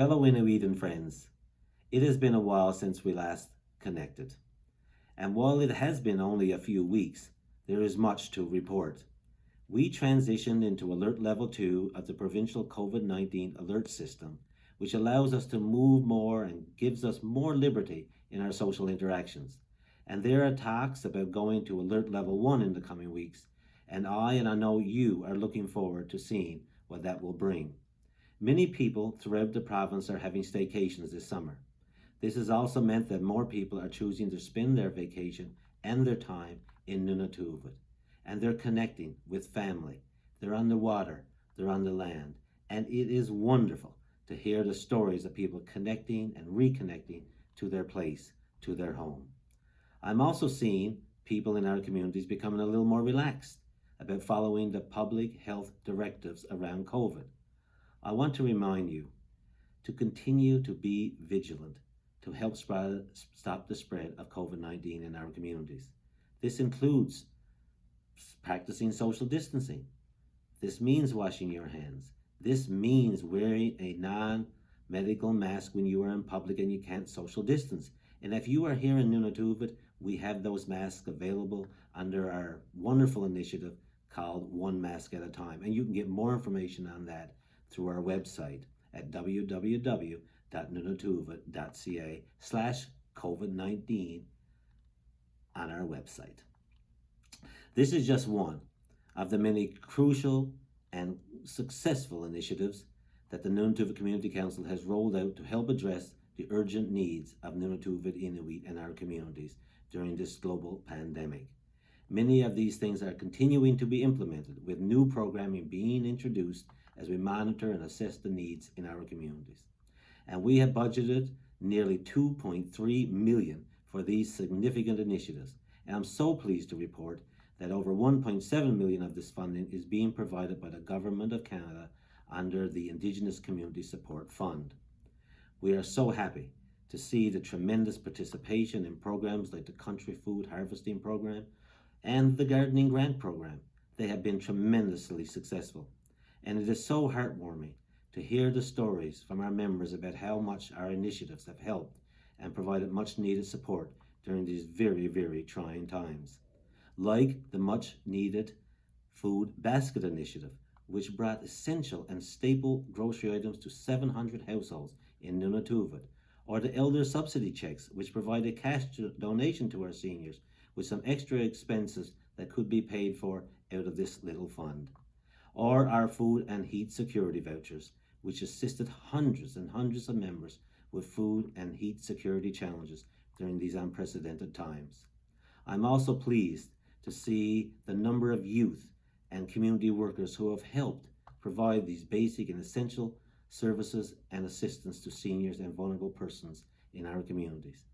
Fellow Inuit friends, it has been a while since we last connected, and while it has been only a few weeks, there is much to report. We transitioned into Alert Level 2 of the provincial COVID-19 alert system, which allows us to move more and gives us more liberty in our social interactions. And there are talks about going to Alert Level 1 in the coming weeks, and I know you are looking forward to seeing what that will bring. Many people throughout the province are having staycations this summer. This has also meant that more people are choosing to spend their vacation and their time in NunatuKavut. And they're connecting with family. They're on the water, they're on the land. And it is wonderful to hear the stories of people connecting and reconnecting to their place, to their home. I'm also seeing people in our communities becoming a little more relaxed about following the public health directives around COVID. I want to remind you to continue to be vigilant to help stop the spread of COVID-19 in our communities. This includes practicing social distancing. This means washing your hands. This means wearing a non-medical mask when you are in public and you can't social distance. And if you are here in NunatuKavut, we have those masks available under our wonderful initiative called One Mask at a Time. And you can get more information on that through our website at www.nunatukavut.ca/COVID-19 on our website. This is just one of the many crucial and successful initiatives that the NunatuKavut Community Council has rolled out to help address the urgent needs of NunatuKavut Inuit and our communities during this global pandemic. Many of these things are continuing to be implemented, with new programming being introduced as we monitor and assess the needs in our communities. And we have budgeted nearly $2.3 million for these significant initiatives. And I'm so pleased to report that over $1.7 million of this funding is being provided by the Government of Canada under the Indigenous Community Support Fund. We are so happy to see the tremendous participation in programs like the Country Food Harvesting Program and the Gardening Grant Program. They have been tremendously successful. And it is so heartwarming to hear the stories from our members about how much our initiatives have helped and provided much needed support during these very, very trying times. Like the much needed Food Basket Initiative, which brought essential and staple grocery items to 700 households in NunatuKavut, or the Elder Subsidy Checks, which provided cash donation to our seniors with some extra expenses that could be paid for out of this little fund. Or our food and heat security vouchers, which assisted hundreds and hundreds of members with food and heat security challenges during these unprecedented times. I'm also pleased to see the number of youth and community workers who have helped provide these basic and essential services and assistance to seniors and vulnerable persons in our communities.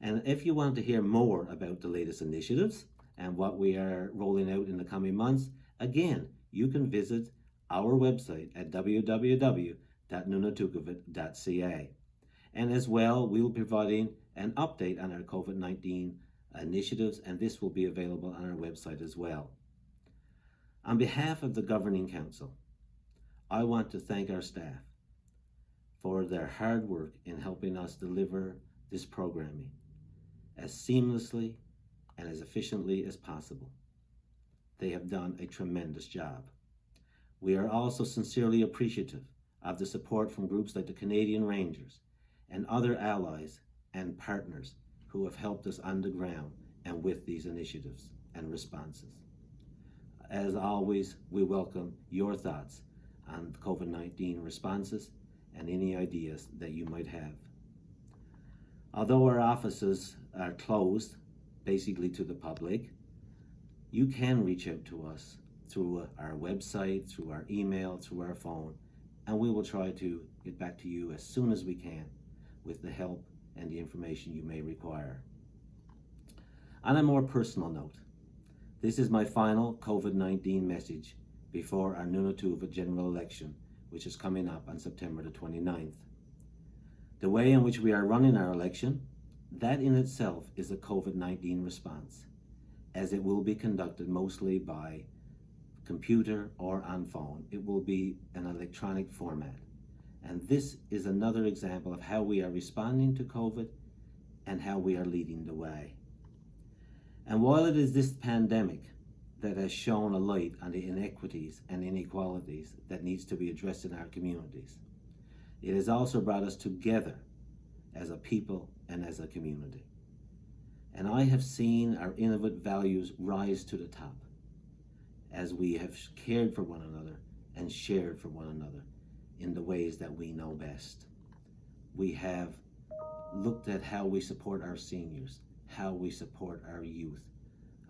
And if you want to hear more about the latest initiatives and what we are rolling out in the coming months, again, you can visit our website at www.nunatukavut.ca. And as well, we'll be providing an update on our COVID-19 initiatives, and this will be available on our website as well. On behalf of the Governing Council, I want to thank our staff for their hard work in helping us deliver this programming as seamlessly and as efficiently as possible. They have done a tremendous job. We are also sincerely appreciative of the support from groups like the Canadian Rangers and other allies and partners who have helped us on the ground and with these initiatives and responses. As always, we welcome your thoughts on COVID-19 responses and any ideas that you might have. Although our offices are closed, basically to the public, you can reach out to us through our website, through our email, through our phone, and we will try to get back to you as soon as we can with the help and the information you may require. On a more personal note, this is my final COVID-19 message before our NunatuKavut general election, which is coming up on September the 29th. The way in which we are running our election, that in itself is a COVID-19 response, as it will be conducted mostly by computer or on phone. It will be an electronic format. And this is another example of how we are responding to COVID and how we are leading the way. And while it is this pandemic that has shone a light on the inequities and inequalities that needs to be addressed in our communities, it has also brought us together as a people and as a community. And I have seen our innovative values rise to the top as we have cared for one another and shared for one another in the ways that we know best. We have looked at how we support our seniors, how we support our youth,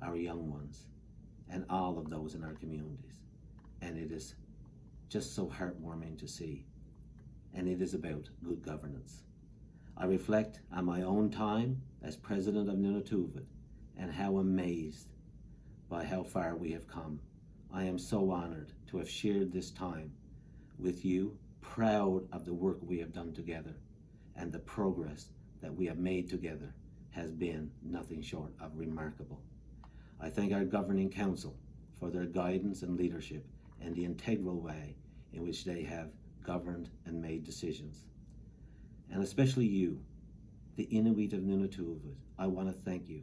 our young ones, and all of those in our communities. And it is just so heartwarming to see. And it is about good governance. I reflect on my own time as president of NunatuKavut and how amazed by how far we have come. I am so honored to have shared this time with you, proud of the work we have done together, and the progress that we have made together has been nothing short of remarkable. I thank our governing council for their guidance and leadership and the integral way in which they have governed and made decisions. And especially you, the Inuit of NunatuKavut, I want to thank you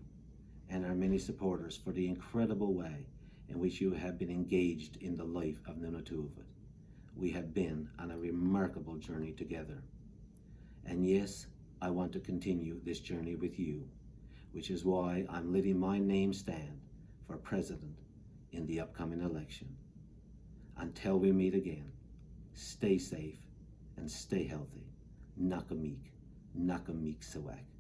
and our many supporters for the incredible way in which you have been engaged in the life of NunatuKavut. We have been on a remarkable journey together. And yes, I want to continue this journey with you, which is why I'm letting my name stand for president in the upcoming election. Until we meet again, stay safe and stay healthy. Nakamik Sawak.